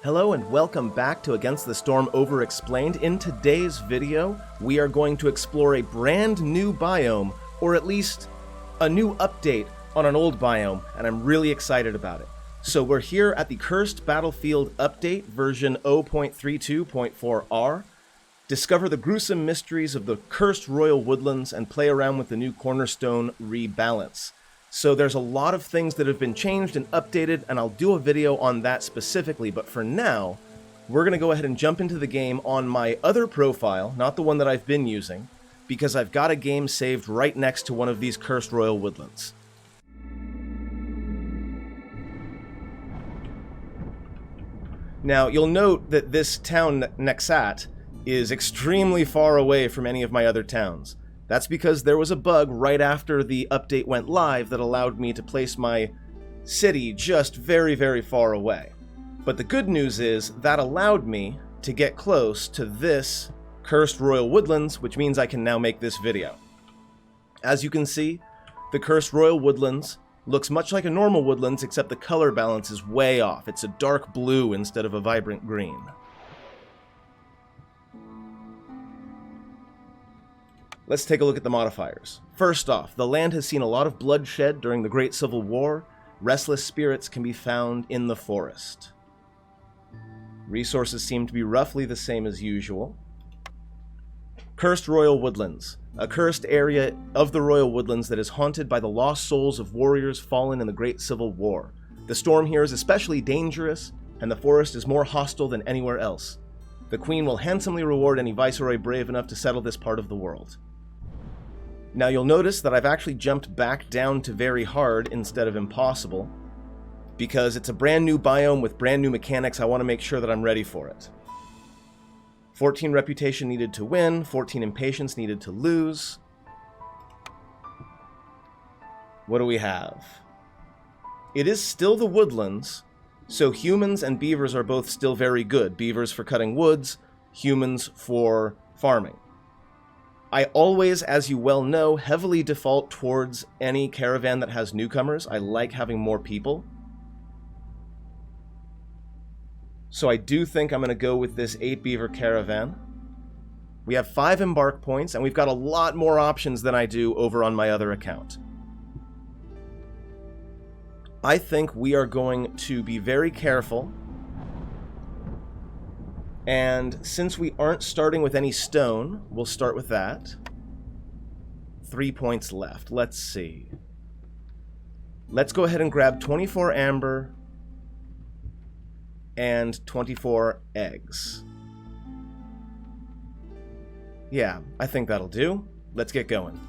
Hello and welcome back to Against the Storm Overexplained. In today's video, we are going to explore a brand new biome, or at least a new update on an old biome, and I'm really excited about it. So we're here at the Cursed Battlefield Update, version 0.32.4R. Discover the gruesome mysteries of the Cursed Royal Woodlands and play around with the new Cornerstone rebalance. So there's a lot of things that have been changed and updated, and I'll do a video on that specifically, but for now, we're going to go ahead and jump into the game on my other profile, not the one that I've been using, because I've got a game saved right next to one of these Cursed Royal Woodlands. Now, you'll note that this town, Nexat, is extremely far away from any of my other towns. That's because there was a bug right after the update went live that allowed me to place my city just very, very far away. But the good news is that allowed me to get close to this Cursed Royal Woodlands, which means I can now make this video. As you can see, the Cursed Royal Woodlands looks much like a normal woodlands, except the color balance is way off. It's a dark blue instead of a vibrant green. Let's take a look at the modifiers. First off, the land has seen a lot of bloodshed during the Great Civil War. Restless spirits can be found in the forest. Resources seem to be roughly the same as usual. Cursed Royal Woodlands, a cursed area of the Royal Woodlands that is haunted by the lost souls of warriors fallen in the Great Civil War. The storm here is especially dangerous, and the forest is more hostile than anywhere else. The Queen will handsomely reward any viceroy brave enough to settle this part of the world. Now you'll notice that I've actually jumped back down to very hard instead of impossible, because it's a brand new biome with brand new mechanics. I want to make sure that I'm ready for it. 14 reputation needed to win, 14 impatience needed to lose. What do we have? It is still the woodlands, so humans and beavers are both still very good. Beavers for cutting woods, humans for farming. I always, as you well know, heavily default towards any caravan that has newcomers. I like having more people. So I do think I'm going to go with this 8 beaver caravan. We have 5 embark points, and we've got a lot more options than I do over on my other account. I think we are going to be very careful. And since we aren't starting with any stone, we'll start with that. 3 points left. Let's see. Let's go ahead and grab 24 amber and 24 eggs. Yeah, I think that'll do. Let's get going.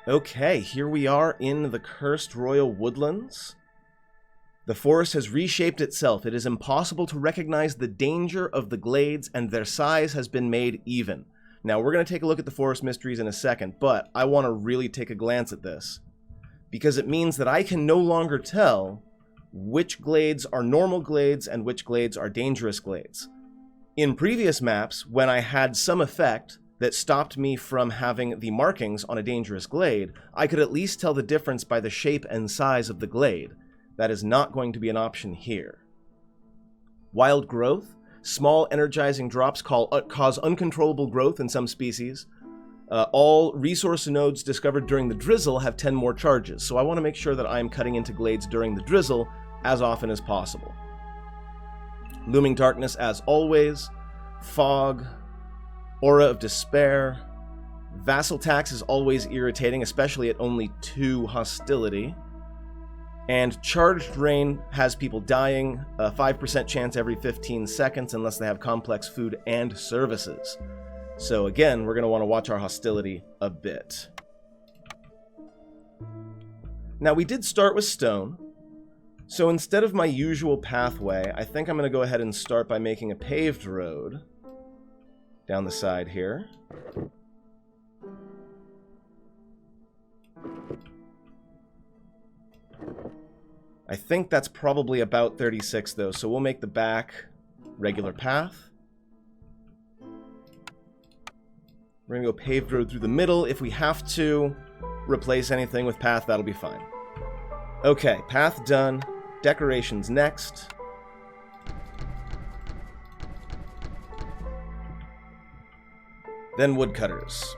Okay, here we are in the Cursed Royal Woodlands. The forest has reshaped itself. It is impossible to recognize the danger of the glades, and their size has been made even. Now, we're going to take a look at the forest mysteries in a second, but I want to really take a glance at this, because it means that I can no longer tell which glades are normal glades and which glades are dangerous glades. In previous maps, when I had some effect that stopped me from having the markings on a dangerous glade, I could at least tell the difference by the shape and size of the glade. That is not going to be an option here. Wild growth. Small energizing drops cause uncontrollable growth in some species. All resource nodes discovered during the drizzle have 10 more charges, so I want to make sure that I am cutting into glades during the drizzle as often as possible. Looming darkness as always. Fog. Aura of Despair. Vassal tax is always irritating, especially at only 2 hostility. And Charged Rain has people dying, a 5% chance every 15 seconds unless they have complex food and services. So again, we're going to want to watch our hostility a bit. Now we did start with stone, so instead of my usual pathway, I think I'm going to go ahead and start by making a paved road down the side here. I think that's probably about 36 though, so we'll make the back regular path. We're gonna go paved road through the middle. If we have to replace anything with path, that'll be fine. Okay, path done. Decorations next. Then woodcutters.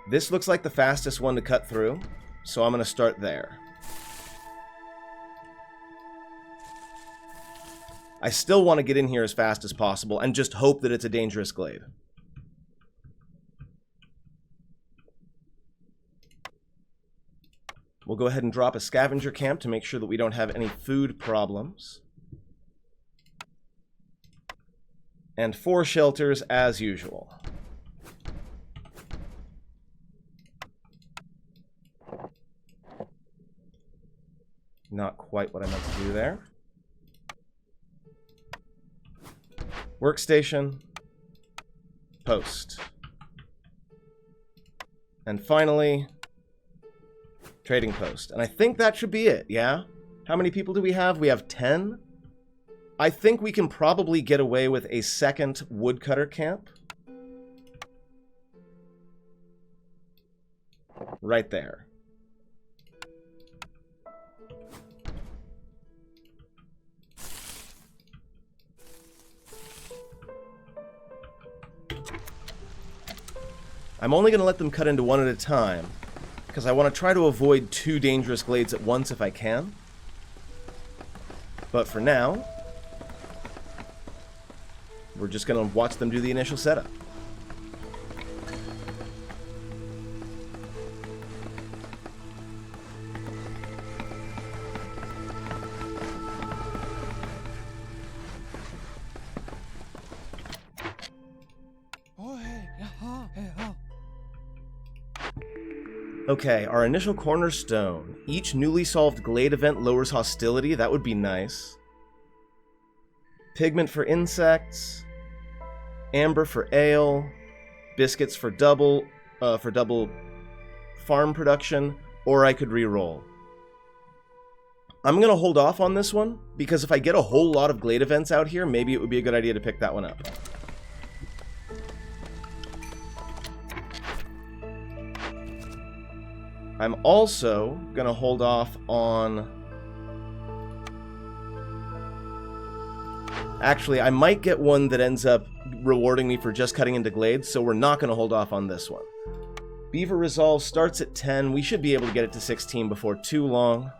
This looks like the fastest one to cut through, so I'm gonna start there. I still want to get in here as fast as possible and just hope that it's a dangerous glade. We'll go ahead and drop a scavenger camp to make sure that we don't have any food problems. And 4 shelters as usual. Not quite what I meant to do there. Workstation, post. And finally, trading post. And I think that should be it, yeah? How many people do we have? We have 10? I think we can probably get away with a second woodcutter camp. Right there. I'm only going to let them cut into one at a time, because I want to try to avoid 2 dangerous glades at once if I can. But for now, we're just going to watch them do the initial setup. Okay, our initial cornerstone. Each newly solved glade event lowers hostility. That would be nice. Pigment for insects. Amber for ale. Biscuits for double farm production. Or I could re-roll. I'm going to hold off on this one, because if I get a whole lot of glade events out here, maybe it would be a good idea to pick that one up. I'm also going to hold off on... Actually, I might get one that ends up rewarding me for just cutting into glades, so we're not going to hold off on this one. Beaver Resolve starts at 10. We should be able to get it to 16 before too long.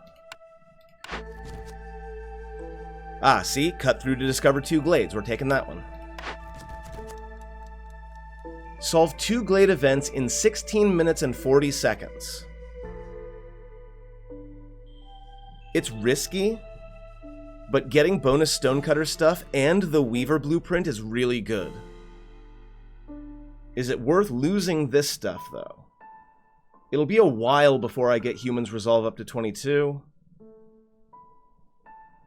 Ah, see? Cut through to discover 2 glades. We're taking that one. Solve 2 glade events in 16 minutes and 40 seconds. It's risky, but getting bonus stonecutter stuff and the Weaver blueprint is really good. Is it worth losing this stuff, though? It'll be a while before I get Humans Resolve up to 22.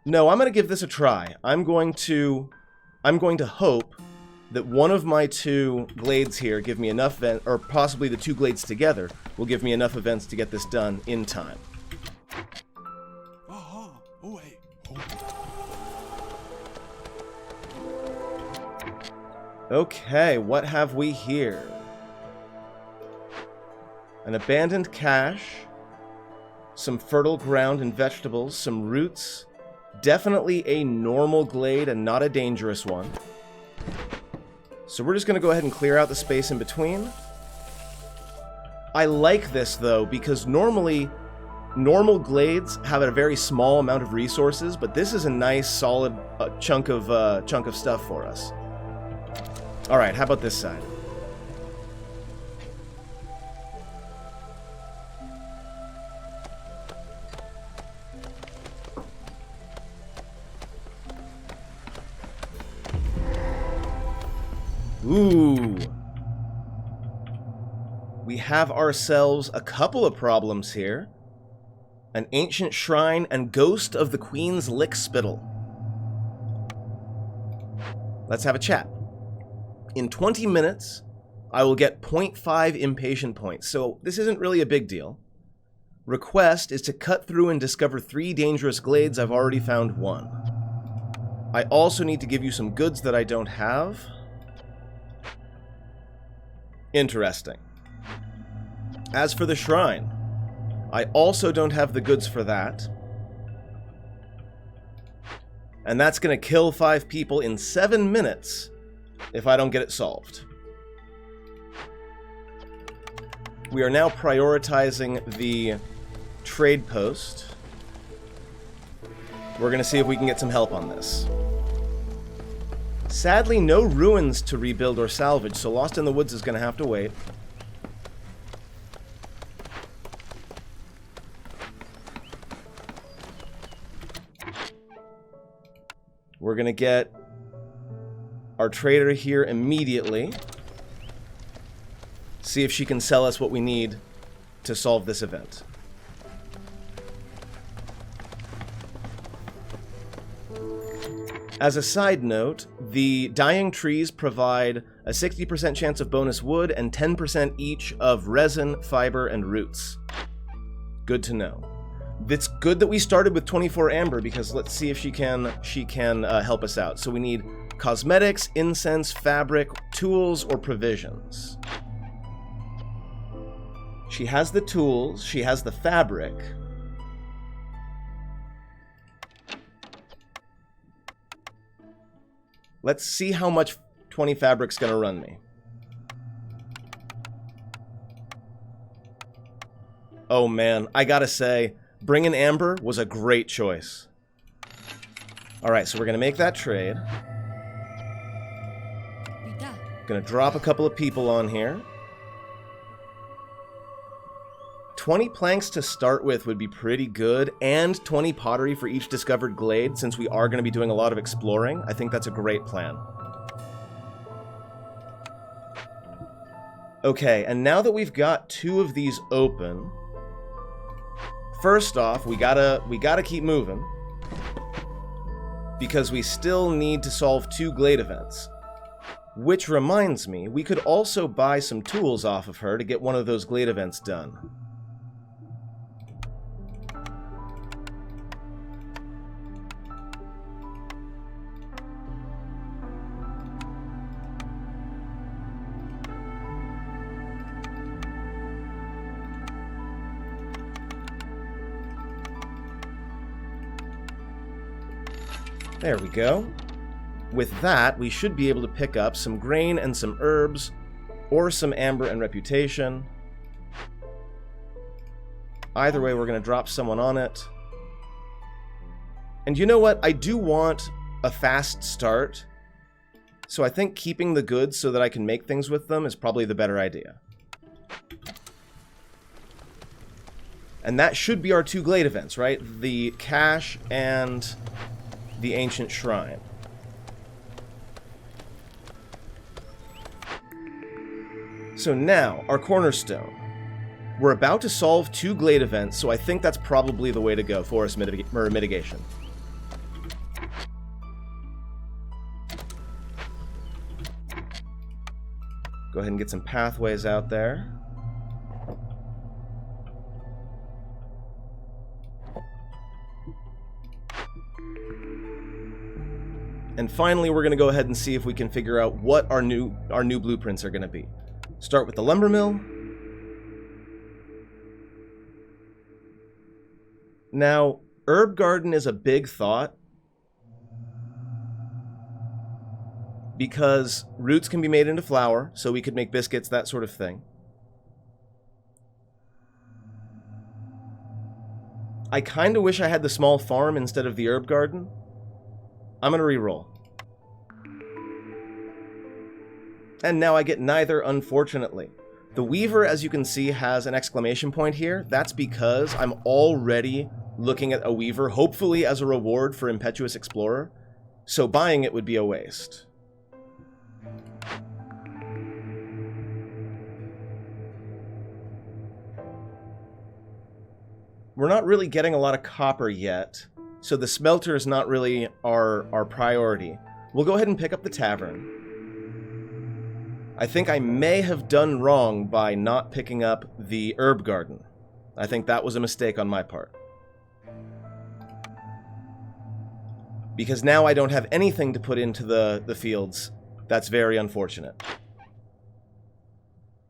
No, I'm going to give this a try. I'm going to hope that one of my 2 glades here give me enough, or possibly the 2 glades together will give me enough events to get this done in time. Okay, what have we here? An abandoned cache, some fertile ground and vegetables, some roots, definitely a normal glade and not a dangerous one. So we're just going to go ahead and clear out the space in between. I like this, though, because normally normal glades have a very small amount of resources, but this is a nice, solid chunk of stuff for us. All right, how about this side? Ooh. We have ourselves a couple of problems here. An ancient shrine and ghost of the Queen's lick spittle. Let's have a chat. In 20 minutes, I will get 0.5 impatient points, so this isn't really a big deal. Request is to cut through and discover 3 dangerous glades. I've already found 1. I also need to give you some goods that I don't have. Interesting. As for the shrine, I also don't have the goods for that. And that's going to kill 5 people in 7 minutes if I don't get it solved. We are now prioritizing the trade post. We're going to see if we can get some help on this. Sadly, no ruins to rebuild or salvage, so Lost in the Woods is going to have to wait. We're going to get our trader here immediately. See if she can sell us what we need to solve this event. As a side note, the dying trees provide a 60% chance of bonus wood and 10% each of resin, fiber, and roots. Good to know. It's good that we started with 24 amber, because let's see if she can help us out. So we need cosmetics, incense, fabric, tools, or provisions. She has the tools, she has the fabric. Let's see how much 20 fabric's gonna run me. Oh man, I gotta say, bringing amber was a great choice. Alright, so we're gonna make that trade. Gonna drop a couple of people on here. 20 planks to start with would be pretty good, and 20 pottery for each discovered glade, since we are going to be doing a lot of exploring. I think that's a great plan. Okay, and now that we've got 2 of these open, first off, we gotta keep moving, because we still need to solve 2 glade events. Which reminds me, we could also buy some tools off of her to get one of those glade events done. There we go. With that, we should be able to pick up some grain and some herbs, or some amber and reputation. Either way, we're going to drop someone on it. And you know what? I do want a fast start, so I think keeping the goods so that I can make things with them is probably the better idea. And that should be our 2 glade events, right? The cache and the ancient shrine. So now, our cornerstone. We're about to solve 2 glade events, so I think that's probably the way to go, forest mitigation. Go ahead and get some pathways out there. And finally, we're going to go ahead and see if we can figure out what our new blueprints are going to be. Start with the lumber mill. Now, herb garden is a big thought, because roots can be made into flour, so we could make biscuits, that sort of thing. I kind of wish I had the small farm instead of the herb garden. I'm going to re-roll. And now I get neither, unfortunately. The Weaver, as you can see, has an exclamation point here. That's because I'm already looking at a Weaver, hopefully as a reward for Impetuous Explorer. So buying it would be a waste. We're not really getting a lot of copper yet, so the smelter is not really our priority. We'll go ahead and pick up the tavern. I think I may have done wrong by not picking up the herb garden. I think that was a mistake on my part. Because now I don't have anything to put into the fields. That's very unfortunate.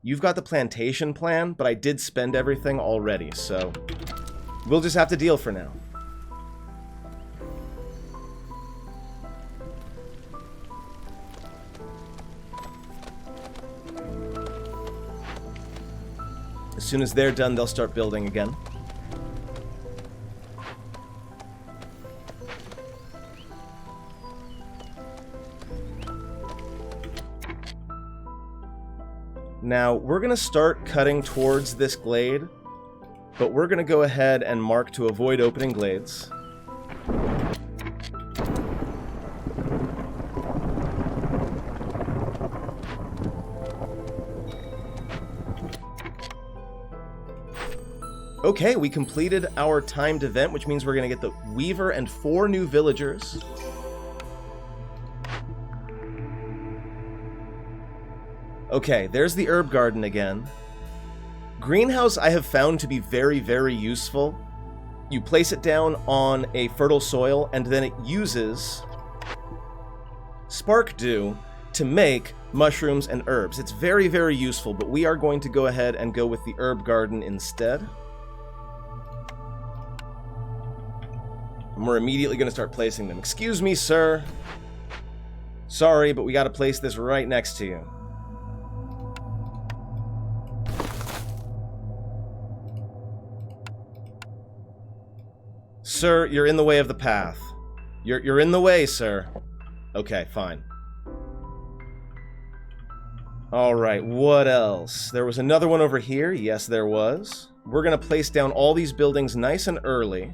You've got the plantation plan, but I did spend everything already, so we'll just have to deal for now. As soon as they're done, they'll start building again. Now, we're going to start cutting towards this glade, but we're going to go ahead and mark to avoid opening glades. Okay, we completed our timed event, which means we're going to get the Weaver and 4 new villagers. Okay, there's the herb garden again. Greenhouse I have found to be very, very useful. You place it down on a fertile soil, and then it uses spark dew to make mushrooms and herbs. It's very, very useful, but we are going to go ahead and go with the herb garden instead. And we're immediately going to start placing them. Excuse me, sir. Sorry, but we got to place this right next to you. Sir, you're in the way of the path. You're in the way, sir. Okay, fine. Alright, what else? There was another one over here. Yes, there was. We're going to place down all these buildings nice and early,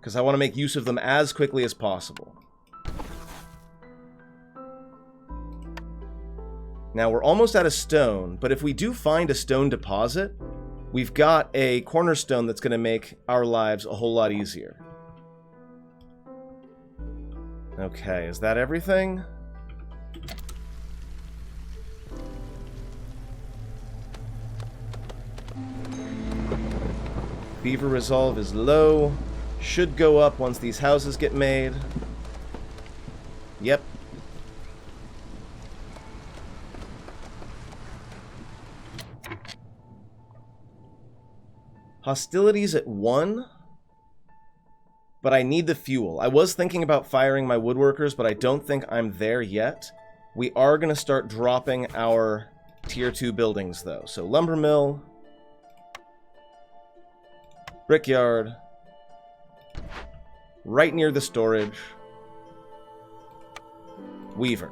because I want to make use of them as quickly as possible. Now, we're almost out of stone, but if we do find a stone deposit, we've got a cornerstone that's going to make our lives a whole lot easier. Okay, is that everything? Beaver resolve is low. Should go up once these houses get made. Yep. Hostilities at 1, but I need the fuel. I was thinking about firing my woodworkers, but I don't think I'm there yet. We are going to start dropping our tier 2 buildings, though. So lumber mill, brickyard, right near the storage, weaver.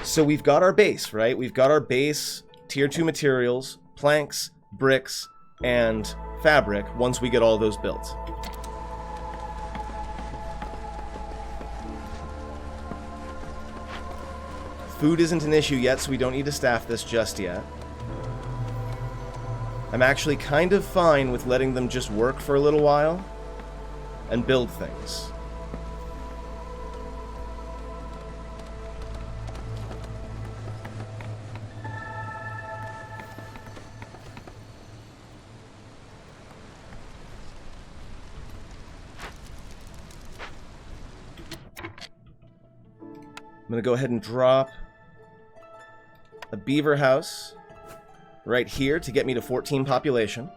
So we've got our base, right? We've got our base, tier 2 materials, planks, bricks, and fabric once we get all those built. Food isn't an issue yet, so we don't need to staff this just yet. I'm actually kind of fine with letting them just work for a little while and build things. I'm going to go ahead and drop a beaver house right here to get me to 14 population.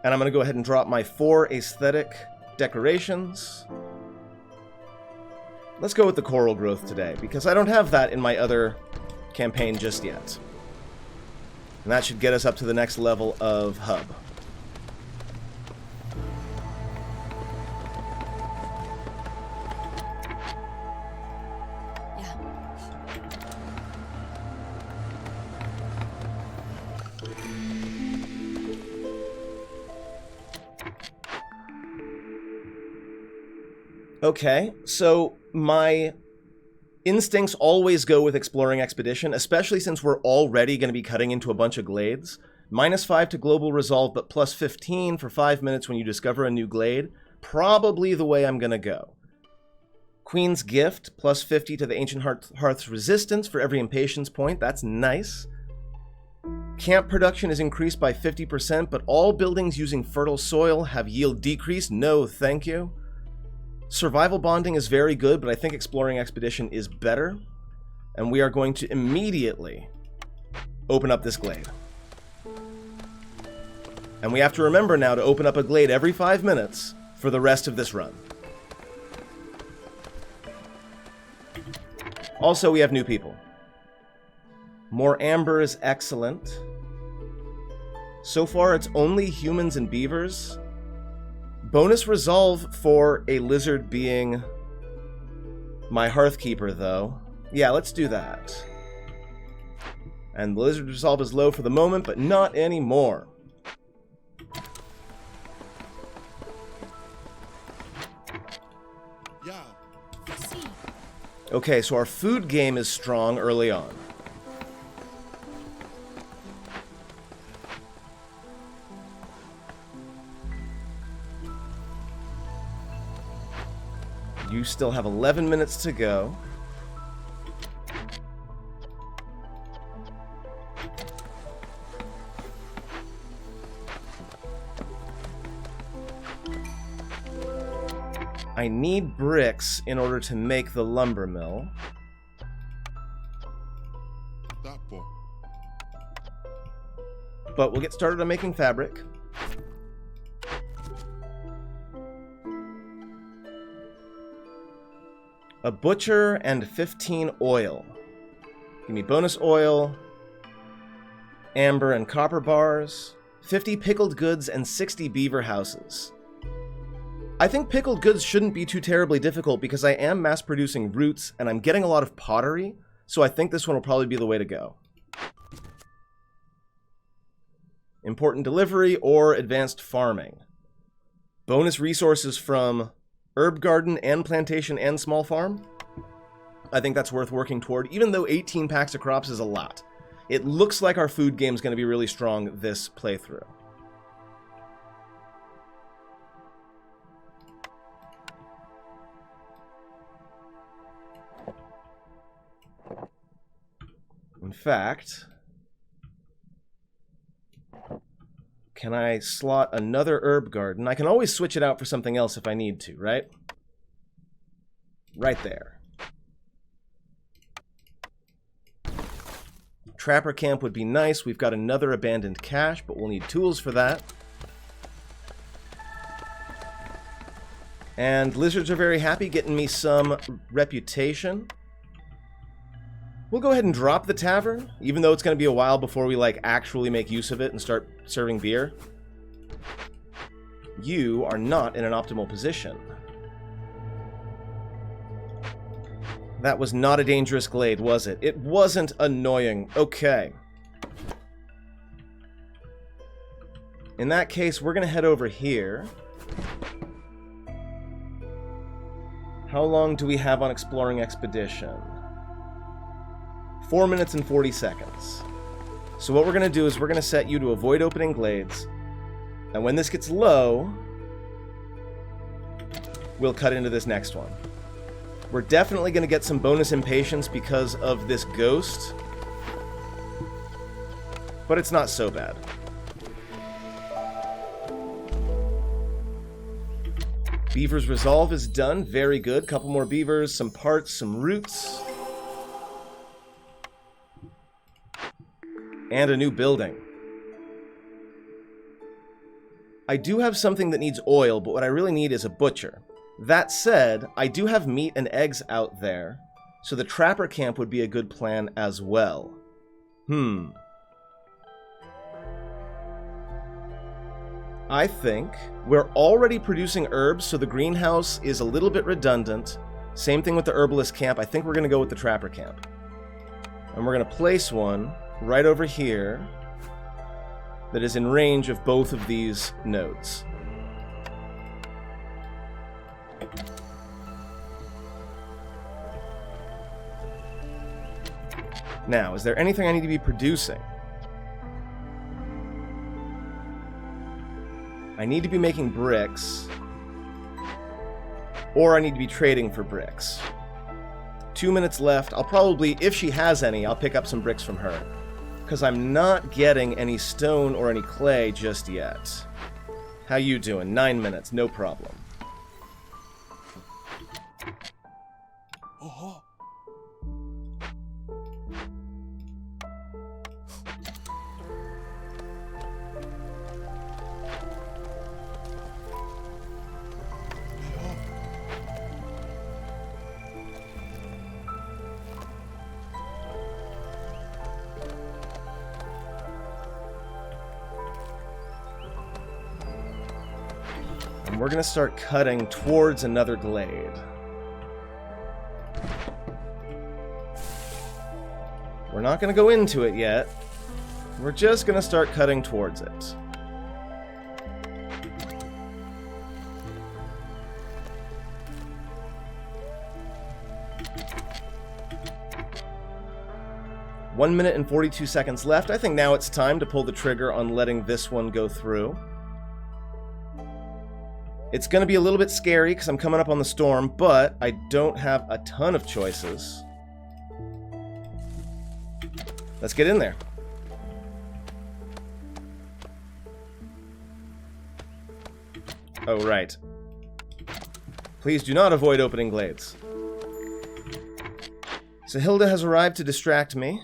And I'm going to go ahead and drop my 4 aesthetic decorations. Let's go with the coral growth today, because I don't have that in my other campaign just yet. And that should get us up to the next level of hub. Okay, so my instincts always go with Exploring Expedition, especially since we're already going to be cutting into a bunch of glades. -5 to global resolve, but +15 for 5 minutes when you discover a new glade. Probably the way I'm going to go. Queen's Gift, +50 to the Ancient Hearth's resistance for every impatience point. That's nice. Camp production is increased by 50%, but all buildings using fertile soil have yield decreased. No, thank you. Survival bonding is very good, but I think exploring expedition is better. And we are going to immediately open up this glade. And we have to remember now to open up a glade every 5 minutes for the rest of this run. Also, we have new people. More amber is excellent. So far, it's only humans and beavers. Bonus resolve for a lizard being my hearthkeeper, though. Yeah, let's do that. And the lizard resolve is low for the moment, but not anymore. Okay, so our food game is strong early on. You still have 11 minutes to go. I need bricks in order to make the lumber mill. But we'll get started on making fabric. A butcher and 15 oil. Give me bonus oil, amber and copper bars, 50 pickled goods, and 60 beaver houses. I think pickled goods shouldn't be too terribly difficult because I am mass-producing roots and I'm getting a lot of pottery, so I think this one will probably be the way to go. Important delivery or advanced farming. Bonus resources from herb garden and plantation and small farm. I think that's worth working toward, even though 18 packs of crops is a lot. It looks like our food game is going to be really strong this playthrough. In fact, can I slot another herb garden? I can always switch it out for something else if I need to, right? Right there. Trapper camp would be nice. We've got another abandoned cache, but we'll need tools for that. And lizards are very happy getting me some reputation. We'll go ahead and drop the tavern, even though it's going to be a while before we, like, actually make use of it and start serving beer. You are not in an optimal position. That was not a dangerous glade, was it? It wasn't annoying. Okay. In that case, we're going to head over here. How long do we have on Exploring Expedition? 4 minutes and 40 seconds. So what we're going to do is we're going to set you to avoid opening glades. And when this gets low, we'll cut into this next one. We're definitely going to get some bonus impatience because of this ghost. But it's not so bad. Beaver's resolve is done. Very good. Couple more beavers, some parts, some roots. And a new building. I do have something that needs oil, but what I really need is a butcher. That said, I do have meat and eggs out there, so the trapper camp would be a good plan as well. I think we're already producing herbs, so the greenhouse is a little bit redundant. Same thing with the herbalist camp. I think we're going to go with the trapper camp. And we're going to place one right over here that is in range of both of these nodes. Now, is there anything I need to be producing? I need to be making bricks, or I need to be trading for bricks. 2 minutes left. I'll probably, if she has any, I'll pick up some bricks from her. Because I'm not getting any stone or any clay just yet. How you doing? 9 minutes, no problem. And we're going to start cutting towards another glade. We're not going to go into it yet. We're just going to start cutting towards it. One minute and 42 seconds left. I think now it's time to pull the trigger on letting this one go through. It's going to be a little bit scary because I'm coming up on the storm, but I don't have a ton of choices. Let's get in there. Oh, right. Please do not avoid opening glades. So Hilda has arrived to distract me.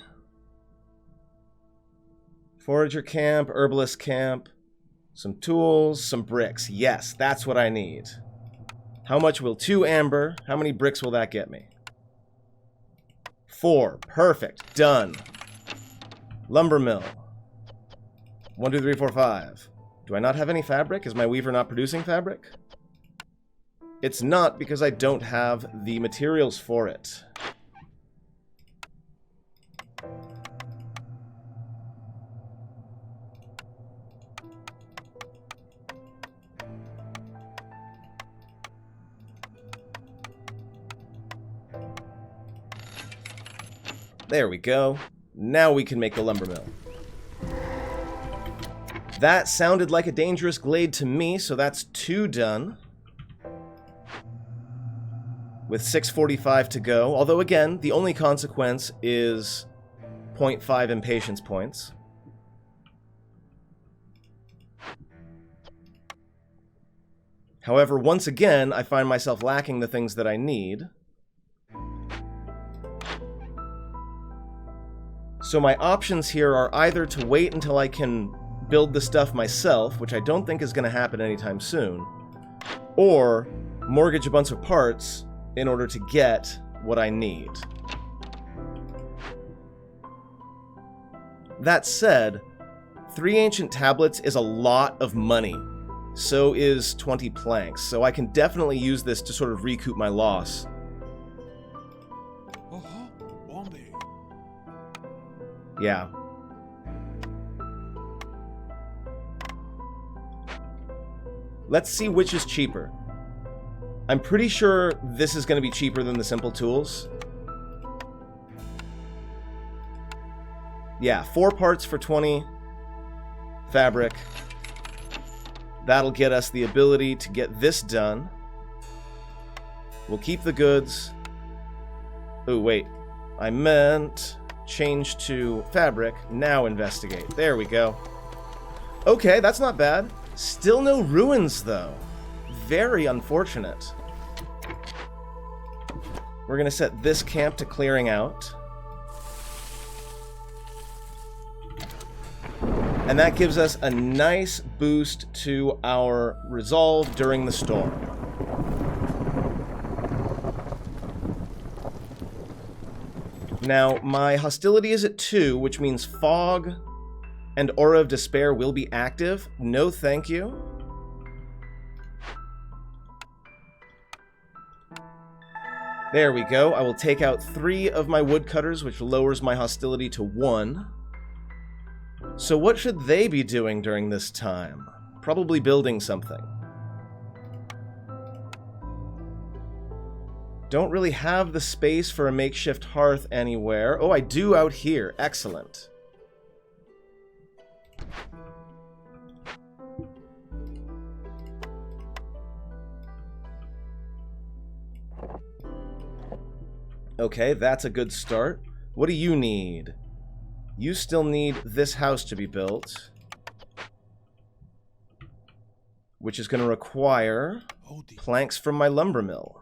Forager camp, herbalist camp, some tools, some bricks. Yes, that's what I need. How much will 2 amber? How many bricks will that get me? 4. Perfect. Done. Lumber mill. 1, 2, 3, 4, 5. Do I not have any fabric? Is my weaver not producing fabric? It's not because I don't have the materials for it. There we go. Now we can make the lumber mill. That sounded like a dangerous glade to me, so that's 2 done. With 6:45 to go. Although, again, the only consequence is 0.5 impatience points. However, once again, I find myself lacking the things that I need. So my options here are either to wait until I can build the stuff myself, which I don't think is going to happen anytime soon, or mortgage a bunch of parts in order to get what I need. That said, 3 ancient tablets is a lot of money. So is 20 planks, so I can definitely use this to sort of recoup my loss. Yeah. Let's see which is cheaper. I'm pretty sure this is going to be cheaper than the simple tools. Yeah, 4 parts for 20 fabric. That'll get us the ability to get this done. We'll keep the goods. Oh, wait. I meant change to fabric. Now investigate. There we go. Okay, that's not bad. Still no ruins, though. Very unfortunate. We're going to set this camp to clearing out. And that gives us a nice boost to our resolve during the storm. Now, my hostility is at 2, which means fog and aura of despair will be active. No thank you. There we go. I will take out 3 of my woodcutters, which lowers my hostility to 1. So what should they be doing during this time? Probably building something. Don't really have the space for a makeshift hearth anywhere. Oh, I do out here. Excellent. Okay, that's a good start. What do you need? You still need this house to be built, which is going to require planks from my lumber mill.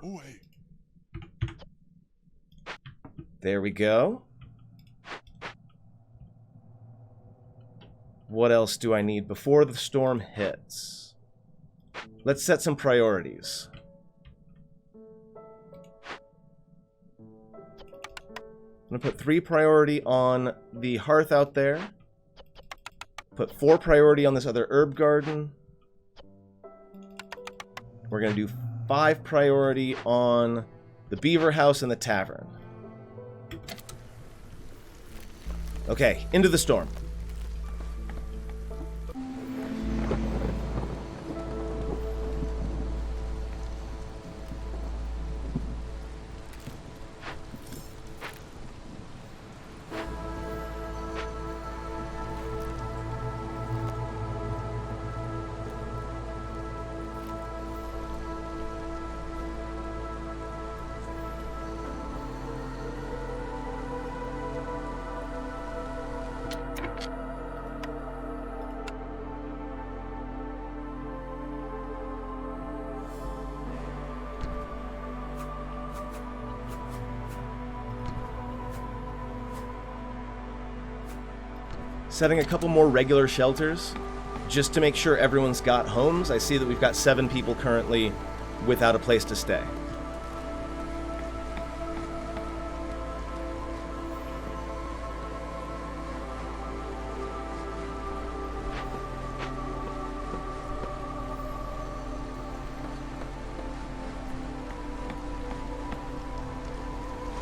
There we go. What else do I need before the storm hits? Let's set some priorities. I'm going to put 3 priority on the hearth out there. Put 4 priority on this other herb garden. We're going to do 5 priority on the beaver house and the tavern. Okay, into the storm. Setting a couple more regular shelters, just to make sure everyone's got homes. I see that we've got 7 people currently without a place to stay.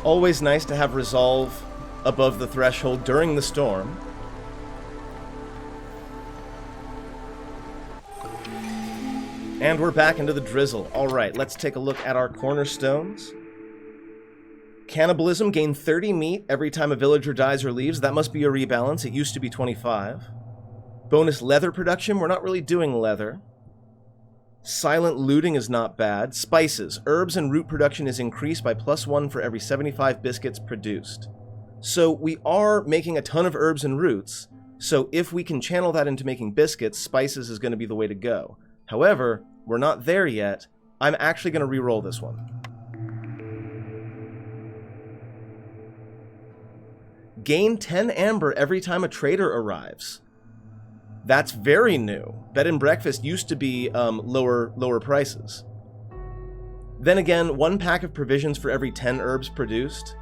Always nice to have resolve above the threshold during the storm. And we're back into the drizzle. Alright, let's take a look at our cornerstones. Cannibalism, gain 30 meat every time a villager dies or leaves. That must be a rebalance. It used to be 25. Bonus leather production. We're not really doing leather. Silent looting is not bad. Spices. Herbs and root production is increased by +1 for every 75 biscuits produced. So we are making a ton of herbs and roots. So if we can channel that into making biscuits, spices is going to be the way to go. However, we're not there yet. I'm actually going to re-roll this one. Gain 10 amber every time a trader arrives. That's very new. Bed and breakfast used to be lower prices. Then again, 1 pack of provisions for every 10 herbs produced.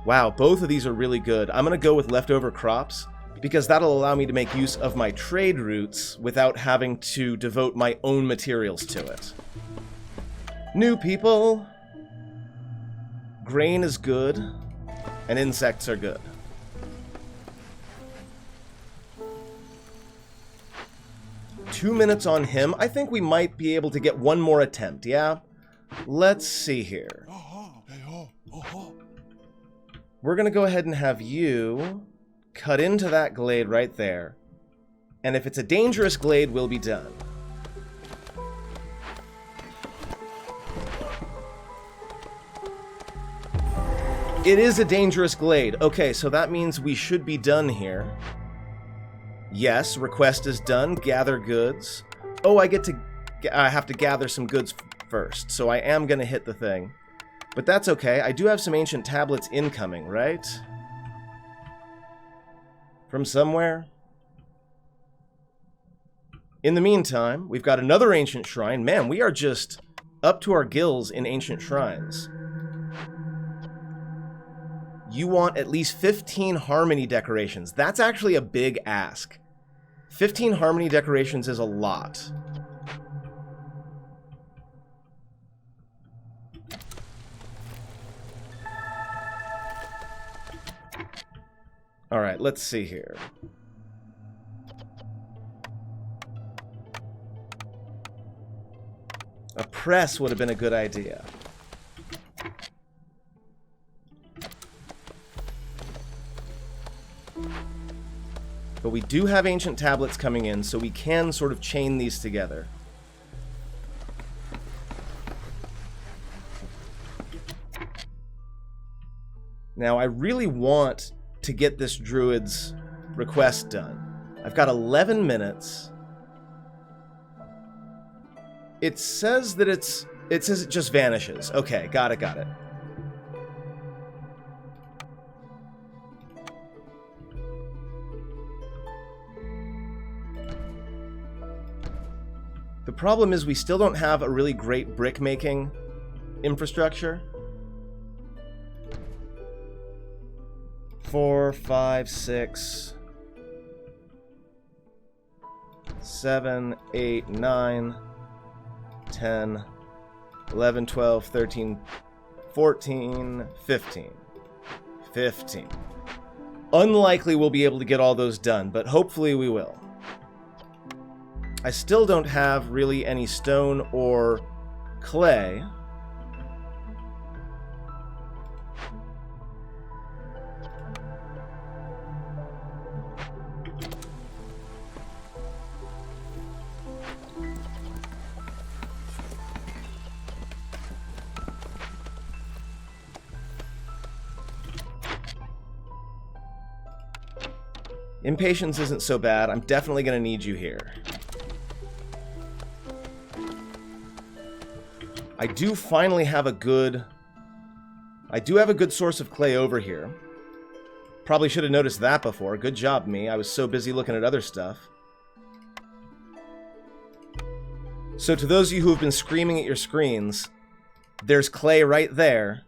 Wow, both of these are really good. I'm going to go with leftover crops, because that'll allow me to make use of my trade routes without having to devote my own materials to it. New people. Grain is good, and insects are good. Two minutes on him. I think we might be able to get one more attempt, yeah? Let's see here. We're going to go ahead and have you cut into that glade right there. And if it's a dangerous glade, we'll be done. It is a dangerous glade. Okay, so that means we should be done here. Yes, request is done. Gather goods. Oh, I have to gather some goods first, so I am going to hit the thing. But that's okay. I do have some ancient tablets incoming, right? From somewhere. In the meantime, we've got another ancient shrine. Man, we are just up to our gills in ancient shrines. You want at least 15 harmony decorations. That's actually a big ask. 15 harmony decorations is a lot. Alright, let's see here. A press would have been a good idea. But we do have ancient tablets coming in, so we can sort of chain these together. Now, I really want to get this druid's request done. I've got 11 minutes. It says that it says it just vanishes. Okay, got it. The problem is we still don't have a really great brick making infrastructure. 4, 5, 6, 7, 8, 9. 10, 11, 12, 13, 14, 15. 15. Unlikely we'll be able to get all those done, but hopefully we will. I still don't have really any stone or clay. Impatience isn't so bad. I'm definitely going to need you here. I do finally have a good... I do have a good source of clay over here. Probably should have noticed that before. Good job, me. I was so busy looking at other stuff. So to those of you who have been screaming at your screens, there's clay right there.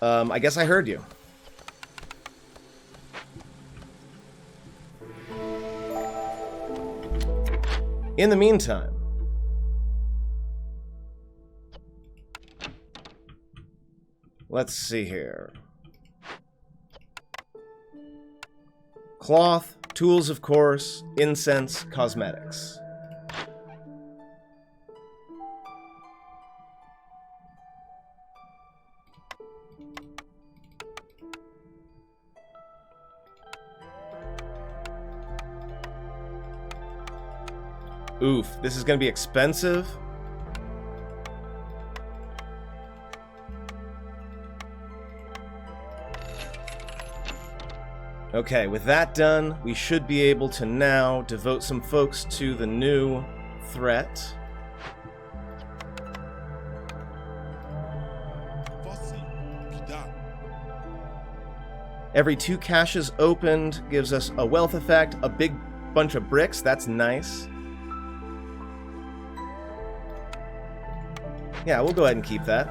I guess I heard you. In the meantime, let's see here. Cloth, tools of course, incense, cosmetics. Oof, this is going to be expensive. Okay, with that done, we should be able to now devote some folks to the new threat. Every 2 caches opened gives us a wealth effect, a big bunch of bricks. That's nice. Yeah, we'll go ahead and keep that.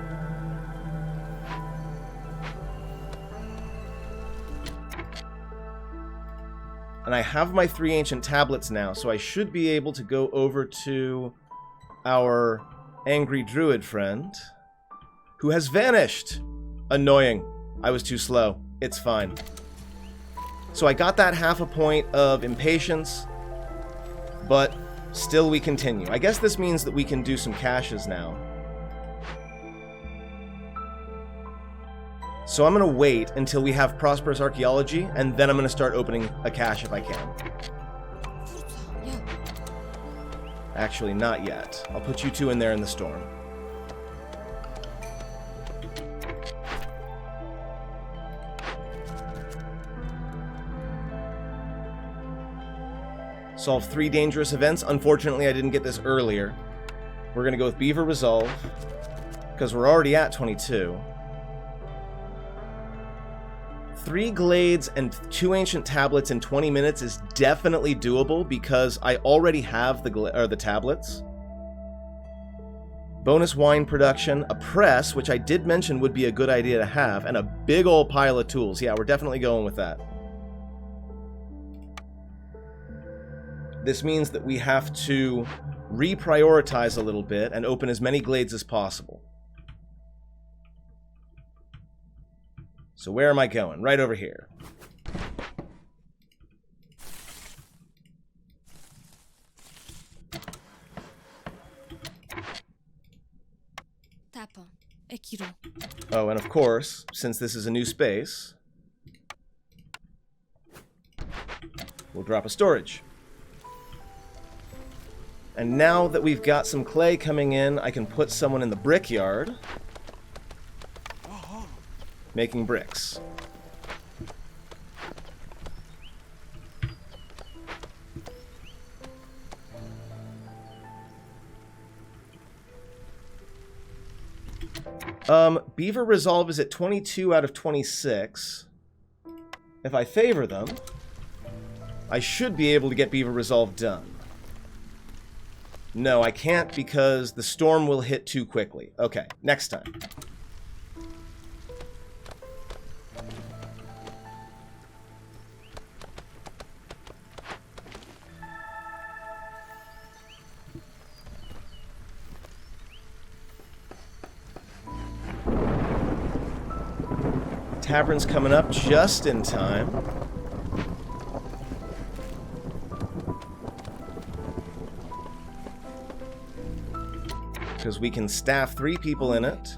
And I have my 3 ancient tablets now, so I should be able to go over to our angry druid friend, who has vanished. Annoying. I was too slow. It's fine. So I got that half a point of impatience, but still we continue. I guess this means that we can do some caches now. So I'm going to wait until we have prosperous archaeology, and then I'm going to start opening a cache if I can. Actually, not yet. I'll put you 2 in there in the storm. Solve 3 dangerous events. Unfortunately, I didn't get this earlier. We're going to go with Beaver Resolve, because we're already at 22. 3 glades and 2 ancient tablets in 20 minutes is definitely doable because I already have the tablets. Bonus wine production, a press, which I did mention would be a good idea to have, and a big old pile of tools. Yeah, we're definitely going with that. This means that we have to reprioritize a little bit and open as many glades as possible. So where am I going? Right over here. Oh, and of course, since this is a new space, we'll drop a storage. And now that we've got some clay coming in, I can put someone in the brickyard making bricks. Beaver Resolve is at 22 out of 26. If I favor them, I should be able to get Beaver Resolve done. No, I can't because the storm will hit too quickly. Okay, next time. Tavern's coming up just in time. Because we can staff 3 people in it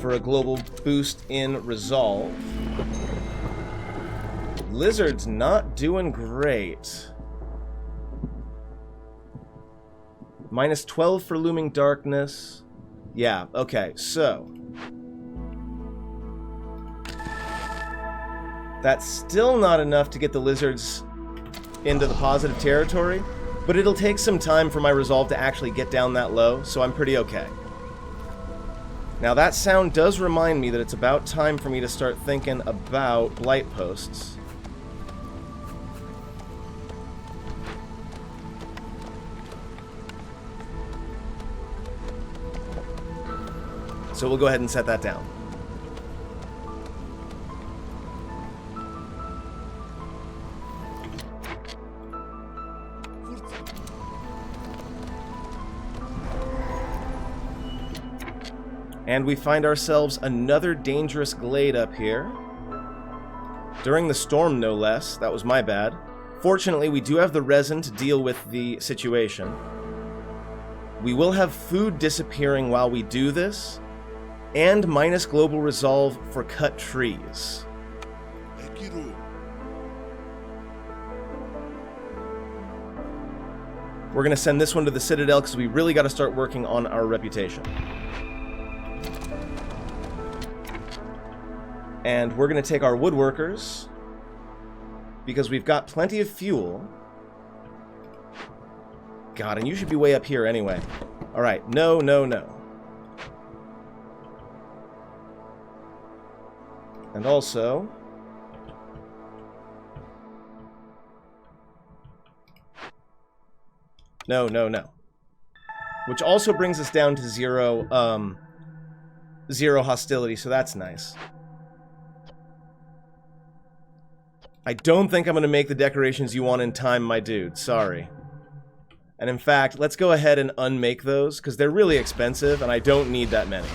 for a global boost in resolve. Lizard's not doing great. Minus 12 for looming darkness. Yeah, okay, so that's still not enough to get the lizards into the positive territory, but it'll take some time for my resolve to actually get down that low, so I'm pretty okay. Now that sound does remind me that it's about time for me to start thinking about blight posts. So we'll go ahead and set that down. And we find ourselves another dangerous glade up here. During the storm, no less. That was my bad. Fortunately, we do have the resin to deal with the situation. We will have food disappearing while we do this, and minus global resolve for cut trees. We're going to send this one to the Citadel because we really got to start working on our reputation. And we're going to take our woodworkers, because we've got plenty of fuel. God, and you should be way up here anyway. Alright, no, no, no. And also... no, no, no. Which also brings us down to zero hostility, so that's nice. I don't think I'm going to make the decorations you want in time, my dude. Sorry. And in fact, let's go ahead and unmake those, because they're really expensive, and I don't need that many.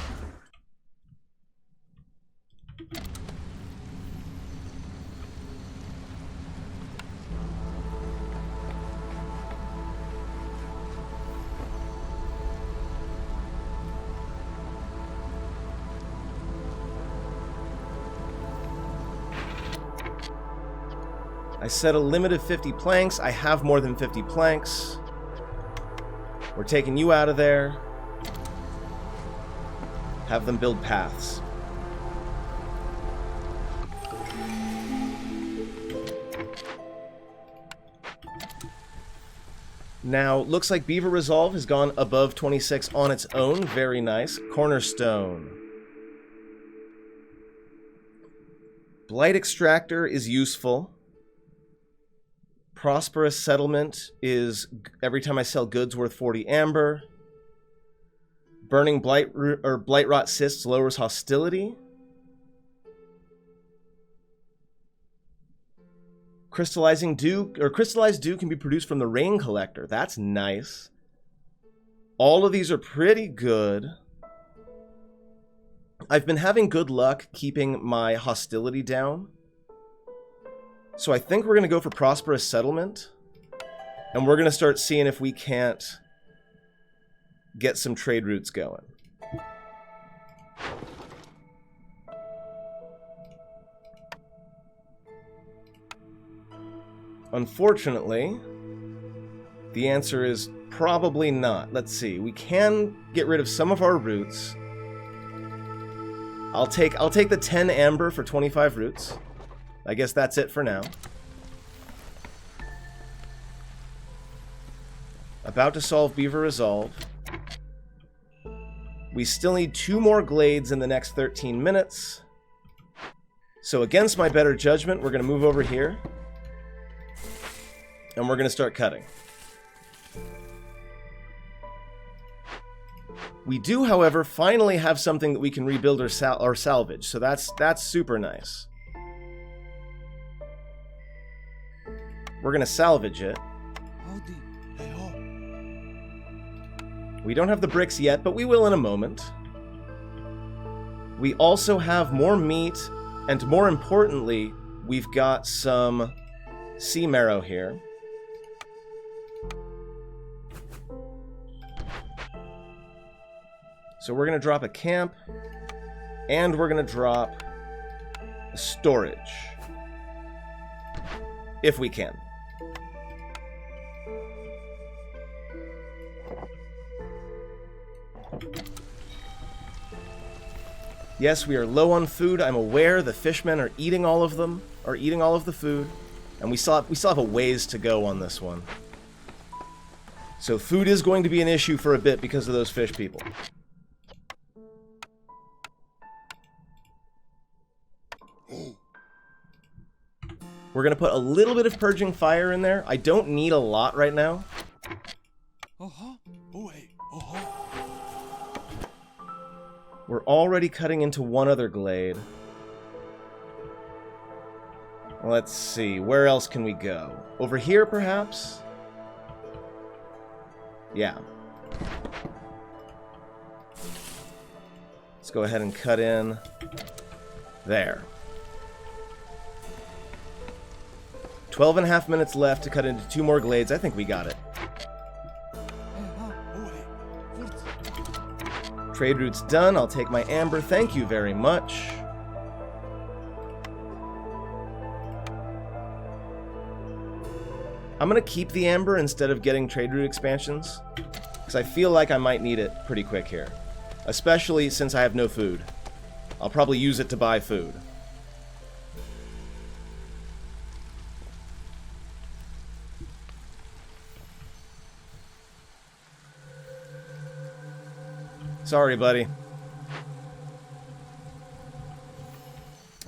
I set a limit of 50 planks. I have more than 50 planks. We're taking you out of there. Have them build paths. Now, looks like Beaver Resolve has gone above 26 on its own. Very nice. Cornerstone. Blight Extractor is useful. Prosperous Settlement is, every time I sell goods, worth 40 amber. Burning Blight Rot Cysts lowers hostility. Crystallized dew can be produced from the Rain Collector. That's nice. All of these are pretty good. I've been having good luck keeping my hostility down. So I think we're going to go for Prosperous Settlement. And we're going to start seeing if we can't get some trade routes going. Unfortunately, the answer is probably not. Let's see. We can get rid of some of our roots. I'll take the 10 amber for 25 roots. I guess that's it for now. About to solve Beaver Resolve. We still need 2 more glades in the next 13 minutes. So against my better judgment, we're going to move over here. And we're going to start cutting. We do, however, finally have something that we can rebuild or salvage. So that's super nice. We're going to salvage it. We don't have the bricks yet, but we will in a moment. We also have more meat, and more importantly, we've got some sea marrow here. So we're going to drop a camp, and we're going to drop a storage. If we can. Yes, we are low on food. I'm aware the fishmen are eating all of them, are eating all of the food, and we still have a ways to go on this one. So food is going to be an issue for a bit because of those fish people. We're going to put a little bit of purging fire in there. I don't need a lot right now. We're already cutting into one other glade. Let's see, where else can we go? Over here, perhaps? Yeah. Let's go ahead and cut in there. 12.5 minutes left to cut into 2 more glades. I think we got it. Trade route's done. I'll take my amber. Thank you very much. I'm going to keep the amber instead of getting trade route expansions, because I feel like I might need it pretty quick here. Especially since I have no food. I'll probably use it to buy food. Sorry, buddy.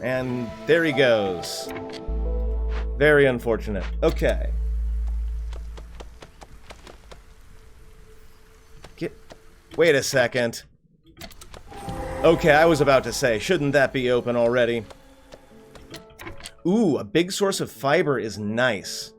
And there he goes. Very unfortunate. Okay. Wait a second. Okay, I was about to say, shouldn't that be open already? Ooh, a big source of fiber is nice.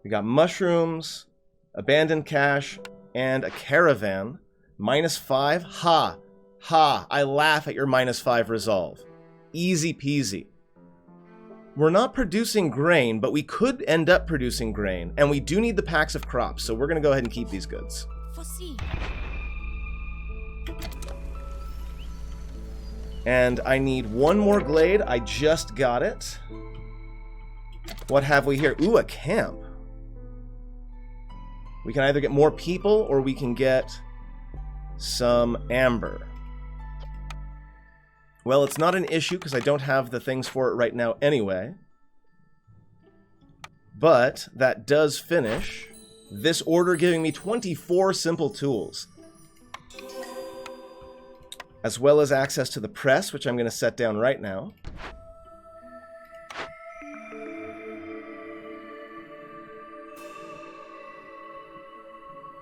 We got mushrooms, abandoned cache, and a caravan. -5? Ha! Ha! I laugh at your -5 resolve. Easy peasy. We're not producing grain, but we could end up producing grain, and we do need the packs of crops, so we're going to go ahead and keep these goods. And I need one more glade. I just got it. What have we here? Ooh, a camp. We can either get more people, or we can get some amber. Well, it's not an issue, because I don't have the things for it right now anyway. But that does finish this order, giving me 24 simple tools. As well as access to the press, which I'm going to set down right now.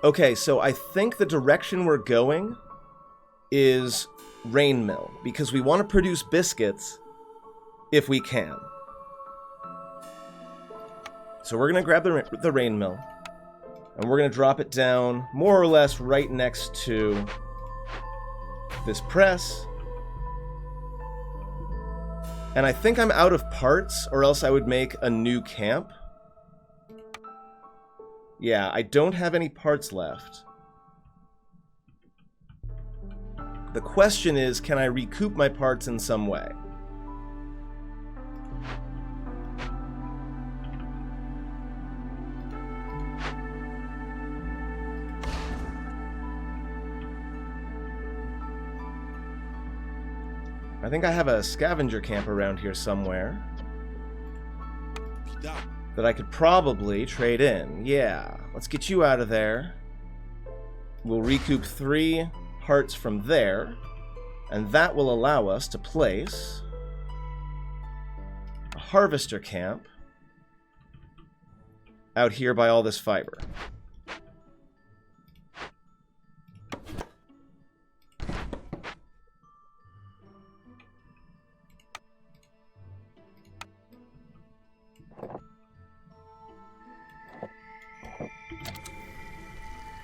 Okay, so I think the direction we're going is rain mill, because we want to produce biscuits if we can. So we're going to grab the rain mill, and we're going to drop it down more or less right next to this press. And I think I'm out of parts, or else I would make a new camp. Yeah, I don't have any parts left. The question is, can I recoup my parts in some way? I think I have a scavenger camp around here somewhere that I could probably trade in. Yeah, let's get you out of there. We'll recoup 3 parts from there, and that will allow us to place a harvester camp out here by all this fiber.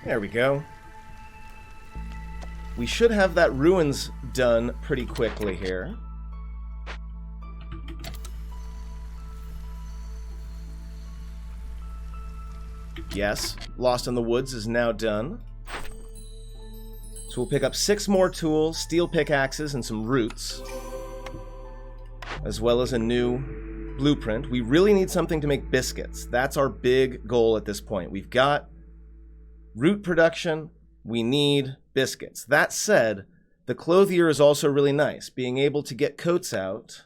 There we go. We should have that ruins done pretty quickly here. Yes, Lost in the Woods is now done. So we'll pick up 6 more tools, steel pickaxes, and some roots, as well as a new blueprint. We really need something to make biscuits. That's our big goal at this point. We've got root production. We need biscuits. That said, the clothier is also really nice. Being able to get coats out.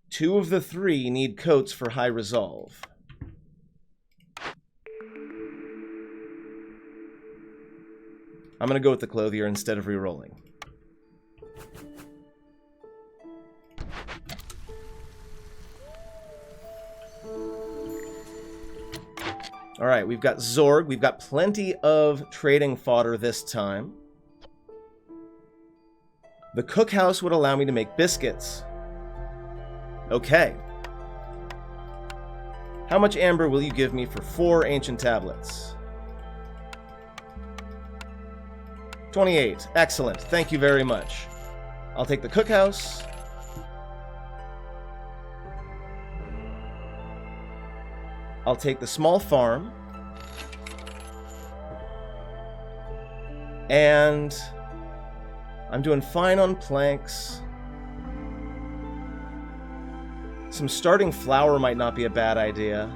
2 of the 3 need coats for high resolve. I'm going to go with the clothier instead of re-rolling. Alright, we've got Zorg. We've got plenty of trading fodder this time. The cookhouse would allow me to make biscuits. Okay. How much amber will you give me for 4 ancient tablets? 28. Excellent. Thank you very much. I'll take the cookhouse. I'll take the small farm. And I'm doing fine on planks. Some starting flour might not be a bad idea.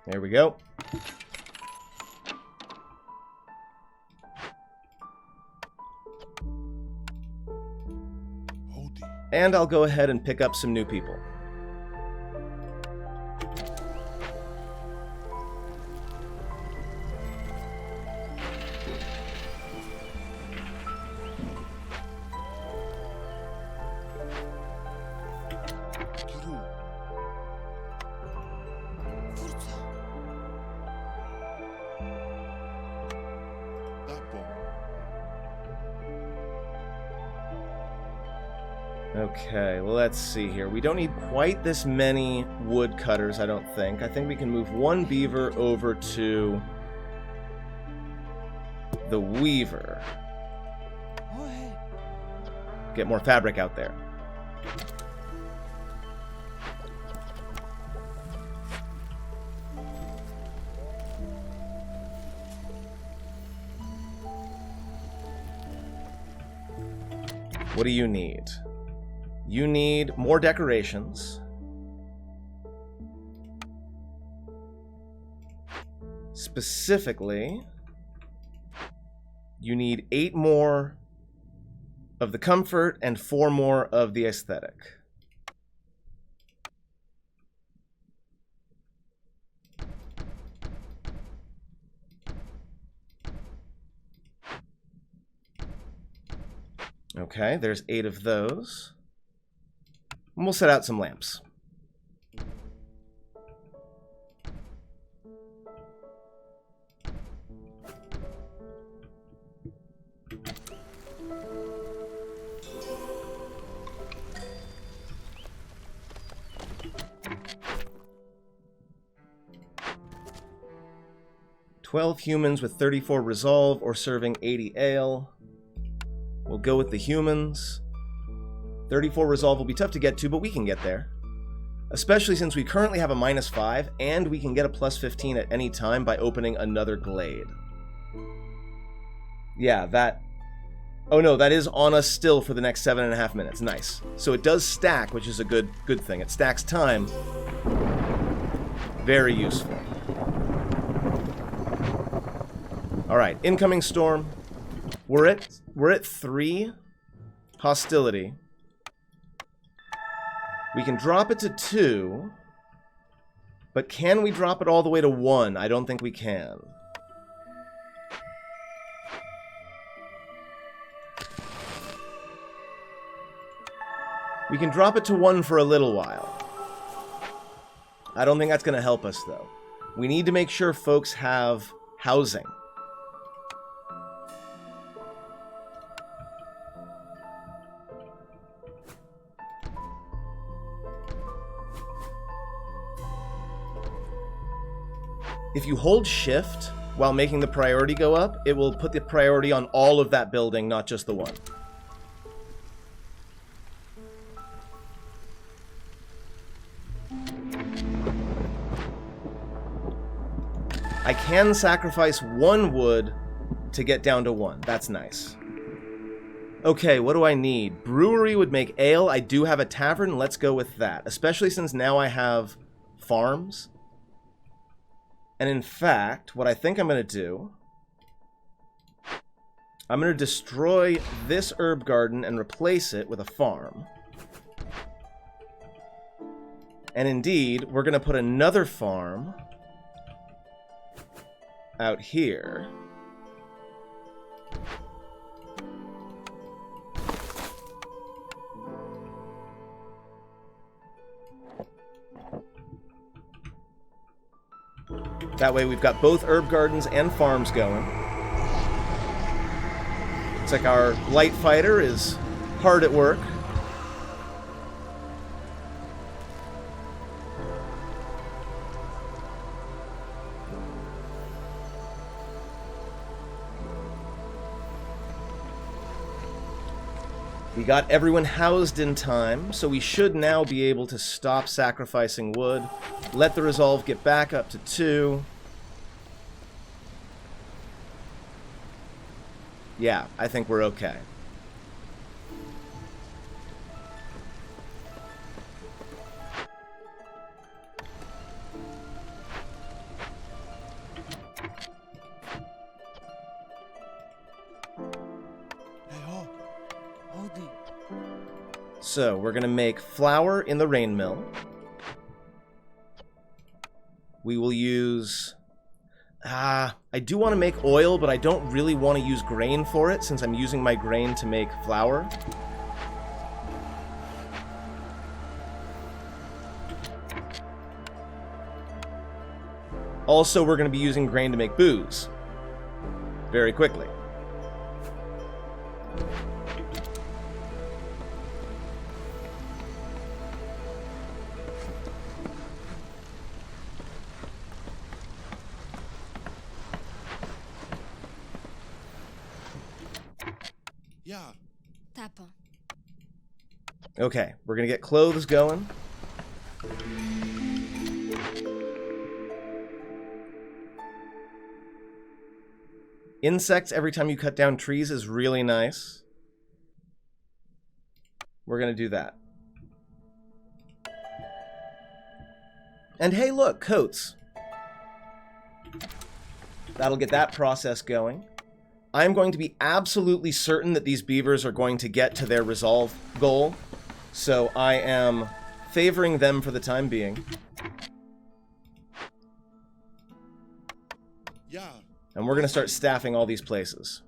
There we go. And I'll go ahead and pick up some new people. Okay, well, let's see here. We don't need quite this many woodcutters, I don't think. I think we can move 1 beaver over to the weaver. Get more fabric out there. What do you need? You need more decorations. Specifically, you need 8 more of the comfort and 4 more of the aesthetic. Okay, there's 8 of those. And we'll set out some lamps. "12 humans with 34 resolve or serving 80 ale. We'll go with the humans. 34 resolve will be tough to get to, but we can get there. Especially since we currently have a -5, and we can get a +15 at any time by opening another glade. Yeah, that... Oh no, that is on us still for the next 7.5 minutes. Nice. So it does stack, which is a good thing. It stacks time. Very useful. Alright, incoming storm. We're at 3 hostility. We can drop it to 2, but can we drop it all the way to 1? I don't think we can. We can drop it to 1 for a little while. I don't think that's going to help us, though. We need to make sure folks have housing. If you hold shift while making the priority go up, it will put the priority on all of that building, not just the one. I can sacrifice 1 wood to get down to 1. That's nice. Okay, what do I need? Brewery would make ale. I do have a tavern. Let's go with that. Especially since now I have farms. And in fact, what I think I'm going to do... I'm going to destroy this herb garden and replace it with a farm. And indeed, we're going to put another farm out here. That way we've got both herb gardens and farms going. Looks like our light fighter is hard at work. We got everyone housed in time, so we should now be able to stop sacrificing wood. Let the resolve get back up to 2. Yeah, I think we're okay. So, we're going to make flour in the rain mill. We will use... I do want to make oil, but I don't really want to use grain for it, since I'm using my grain to make flour. Also, we're going to be using grain to make booze. Very quickly. Okay, we're gonna get clothes going. Insects every time you cut down trees is really nice. We're gonna do that. And hey, look, coats. That'll get that process going. I'm going to be absolutely certain that these beavers are going to get to their resolve goal. So I am favoring them for the time being. Yeah. And we're going to start staffing all these places,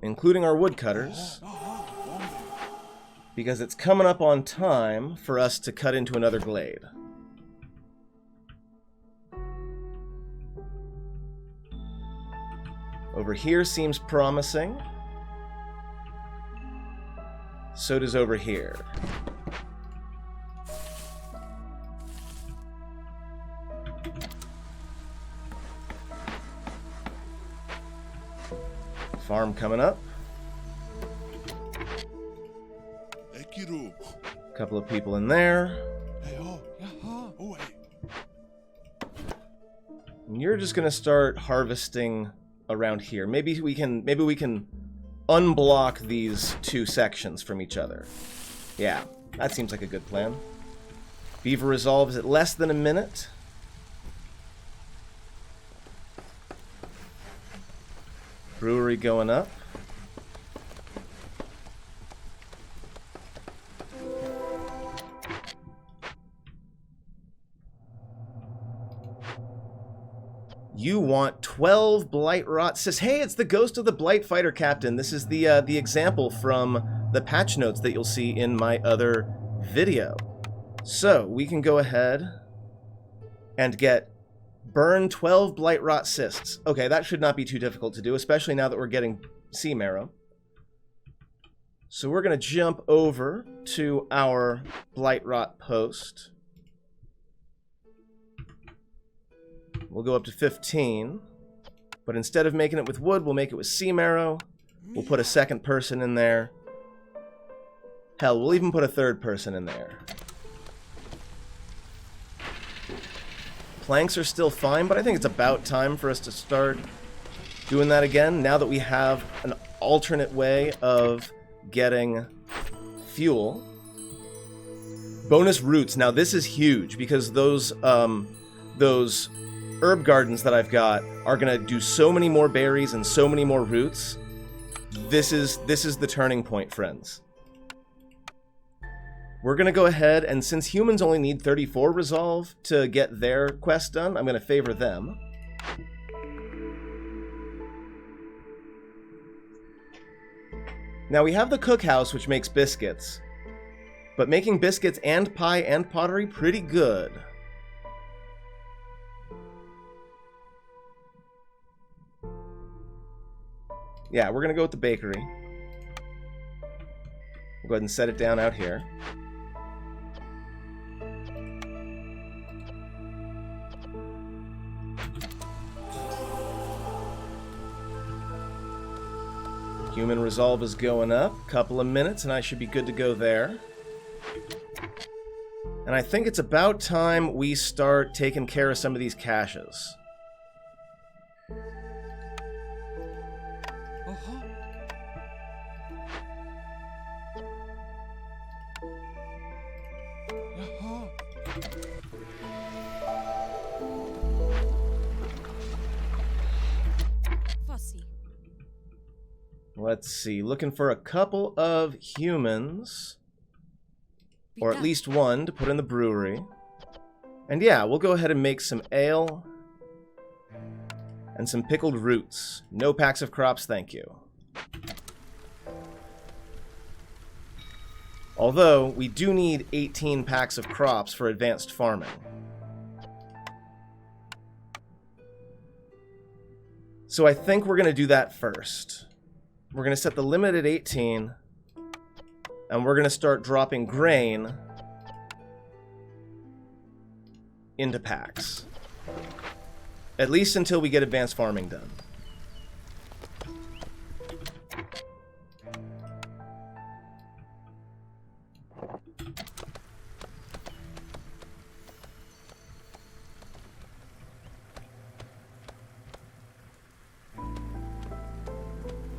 including our woodcutters, because it's coming up on time for us to cut into another glade. Over here seems promising. So does over here. Farm coming up. Couple of people in there. And you're just gonna start harvesting around here. Maybe we can unblock these 2 sections from each other. Yeah, that seems like a good plan. Beaver resolves at less than a minute. Brewery going up. You want 12 Blight Rot Cysts. Hey, it's the ghost of the Blight Fighter Captain. This is the example from the patch notes that you'll see in my other video. So, we can go ahead and get burn 12 Blight Rot Cysts. Okay, that should not be too difficult to do, especially now that we're getting sea marrow. So we're going to jump over to our Blight Rot post. We'll go up to 15. But instead of making it with wood, we'll make it with sea marrow. We'll put a second person in there. Hell, we'll even put a third person in there. Planks are still fine, but I think it's about time for us to start doing that again, now that we have an alternate way of getting fuel. Bonus roots. Now this is huge, because those herb gardens that I've got are gonna do so many more berries and so many more roots. This is the turning point, friends. We're gonna go ahead, and since humans only need 34 resolve to get their quest done, I'm gonna favor them. Now we have the cookhouse, which makes biscuits, but making biscuits and pie and pottery, pretty good. Yeah, we're gonna go with the bakery. We'll go ahead and set it down out here. Human resolve is going up. Couple of minutes and I should be good to go there. And I think it's about time we start taking care of some of these caches. Let's see, looking for a couple of humans, or at least one to put in the brewery. And yeah, we'll go ahead and make some ale and some pickled roots. No packs of crops, thank you. Although, we do need 18 packs of crops for advanced farming. So I think we're going to do that first. We're going to set the limit at 18, and we're going to start dropping grain into packs. At least until we get advanced farming done.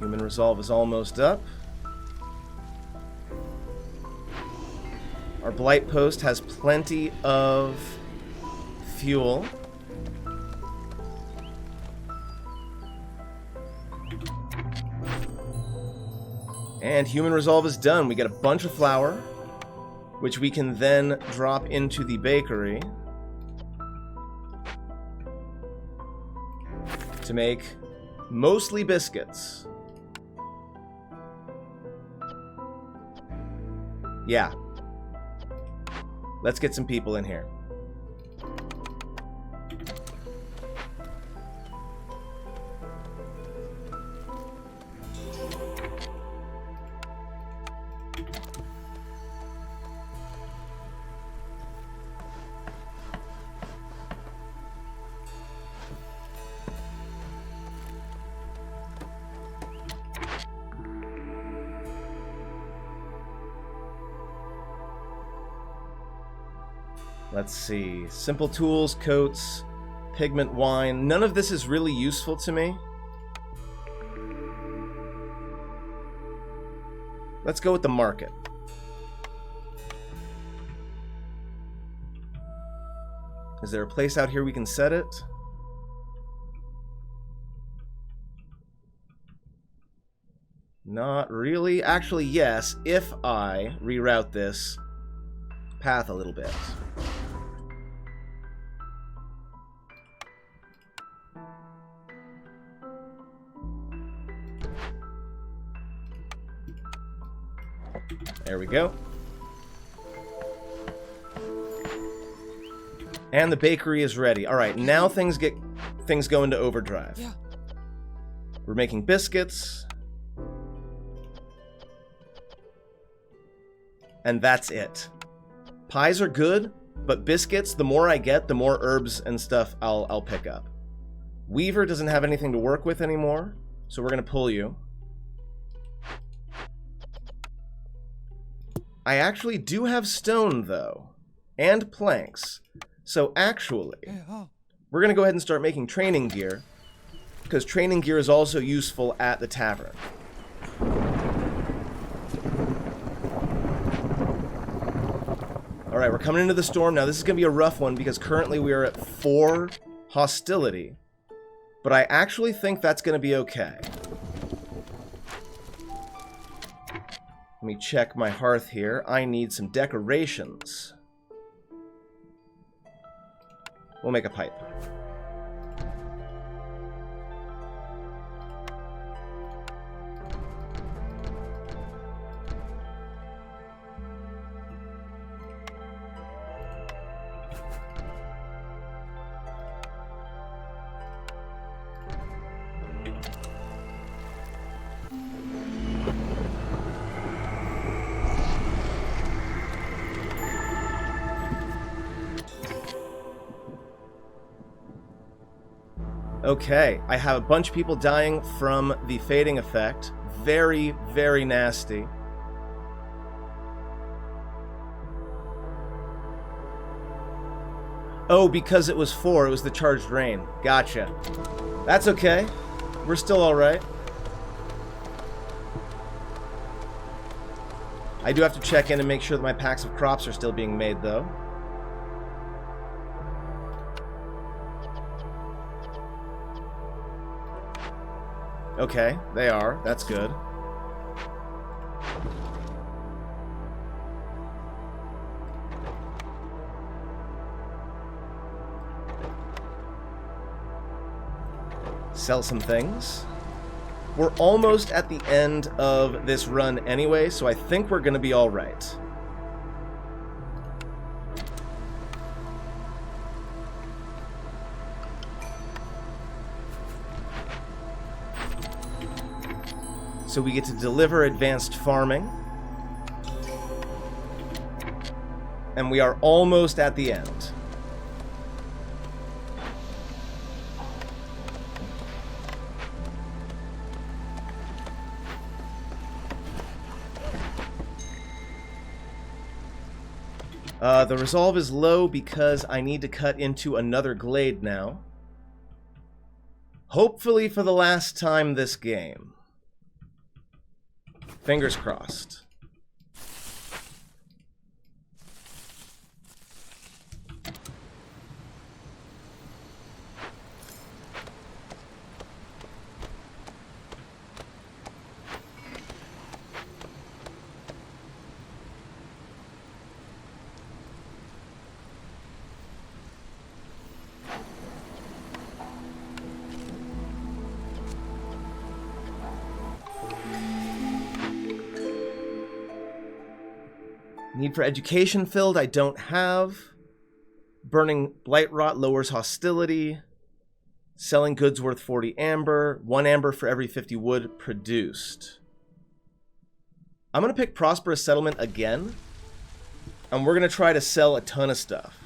Human resolve is almost up. Our blight post has plenty of fuel. And human resolve is done. We get a bunch of flour, which we can then drop into the bakery to make mostly biscuits. Yeah. Let's get some people in here. Let's see. Simple tools, coats, pigment, wine. None of this is really useful to me. Let's go with the market. Is there a place out here we can set it? Not really. Actually, yes, if I reroute this path a little bit. There we go. And the bakery is ready. All right, now things go into overdrive. Yeah. We're making biscuits. And that's it. Pies are good, But biscuits, the more I get, the more herbs and stuff I'll pick up. Weaver doesn't have anything to work with anymore, so we're going to pull you. I actually do have stone, though, and planks. So actually, we're going to go ahead and start making training gear, because training gear is also useful at the tavern. Alright, we're coming into the storm. Now, this is going to be a rough one, because currently we are at 4 hostility. But I actually think that's going to be okay. Let me check my hearth here. I need some decorations. We'll make a pipe. Okay, I have a bunch of people dying from the fading effect. Very, very nasty. Oh, because it was 4, it was the charged rain. Gotcha. That's okay. We're still alright. I do have to check in and make sure that my packs of crops are still being made, though. Okay, they are. That's good. Sell some things. We're almost at the end of this run anyway, so I think we're going to be all right. So we get to deliver advanced farming. And we are almost at the end. The resolve is low because I need to cut into another glade now. Hopefully for the last time this game. Fingers crossed. Need for education filled, I don't have. Burning blight rot lowers hostility. Selling goods worth 40 amber. 1 amber for every 50 wood produced. I'm going to pick Prosperous Settlement again. And we're going to try to sell a ton of stuff.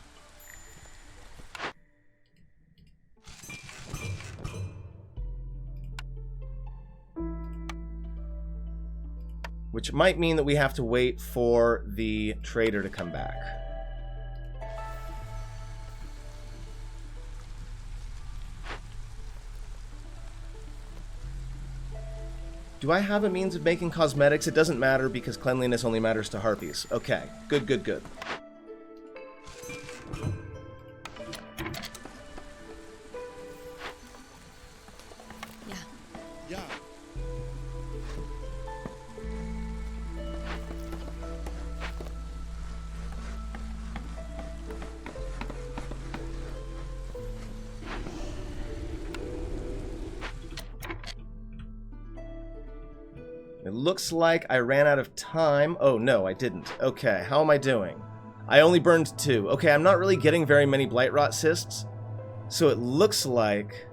Which might mean that we have to wait for the trader to come back. Do I have a means of making cosmetics? It doesn't matter because cleanliness only matters to harpies. Okay, good, good, good. It looks like I ran out of time. Oh, no, I didn't. Okay, how am I doing? I only burned 2. Okay, I'm not really getting very many blight rot cysts. So it looks like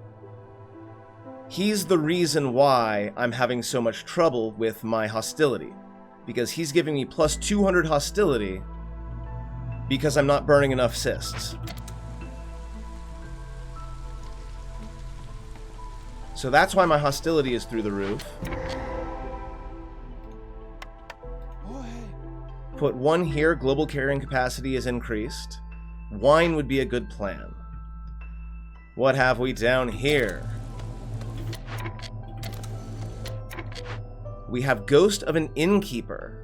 he's the reason why I'm having so much trouble with my hostility. Because he's giving me plus 200 hostility. because I'm not burning enough cysts. So that's why my hostility is through the roof. Put 1 here, global carrying capacity is increased. Wine would be a good plan. What have we down here? We have Ghost of an Innkeeper.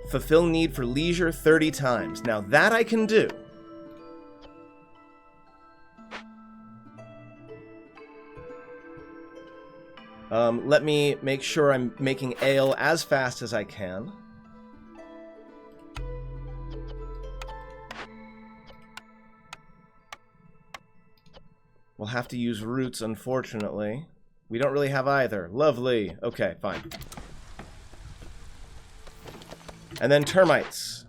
Fulfill need for leisure 30 times. Now that I can do. Let me make sure I'm making ale as fast as I can. We'll have to use roots, unfortunately. We don't really have either. Lovely. Okay, fine. And then termites.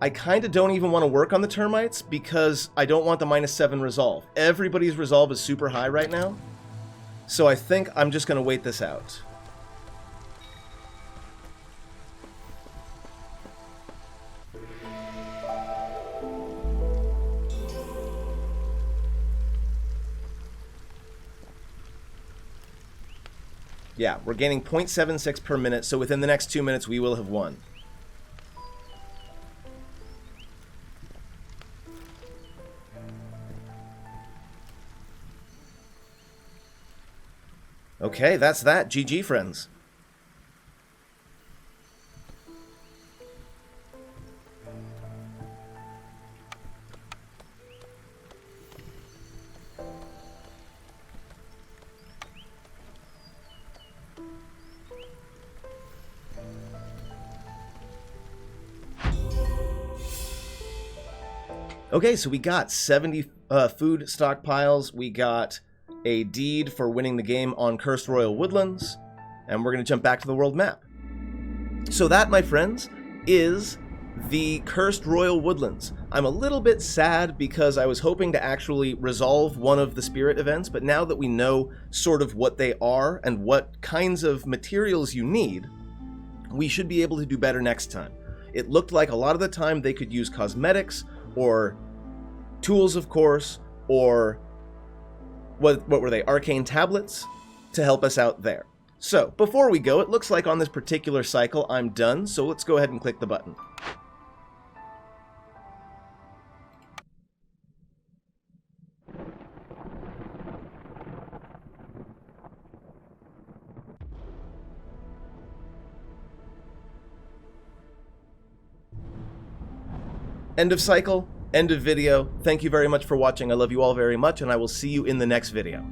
I kind of don't even want to work on the termites because I don't want the -7 resolve. Everybody's resolve is super high right now. So I think I'm just going to wait this out. Yeah, we're gaining 0.76 per minute, so within the next 2 minutes we will have won. Okay, that's that. GG, friends. Okay, so we got 70 food stockpiles, we got a deed for winning the game on Cursed Royal Woodlands, and we're going to jump back to the world map. So that, my friends, is the Cursed Royal Woodlands. I'm a little bit sad because I was hoping to actually resolve one of the spirit events, but now that we know sort of what they are and what kinds of materials you need, we should be able to do better next time. It looked like a lot of the time they could use cosmetics, or tools, of course, or what were they, arcane tablets, to help us out there. So, before we go, it looks like on this particular cycle I'm done, so let's go ahead and click the button. End of cycle, end of video. Thank you very much for watching. I love you all very much, and I will see you in the next video.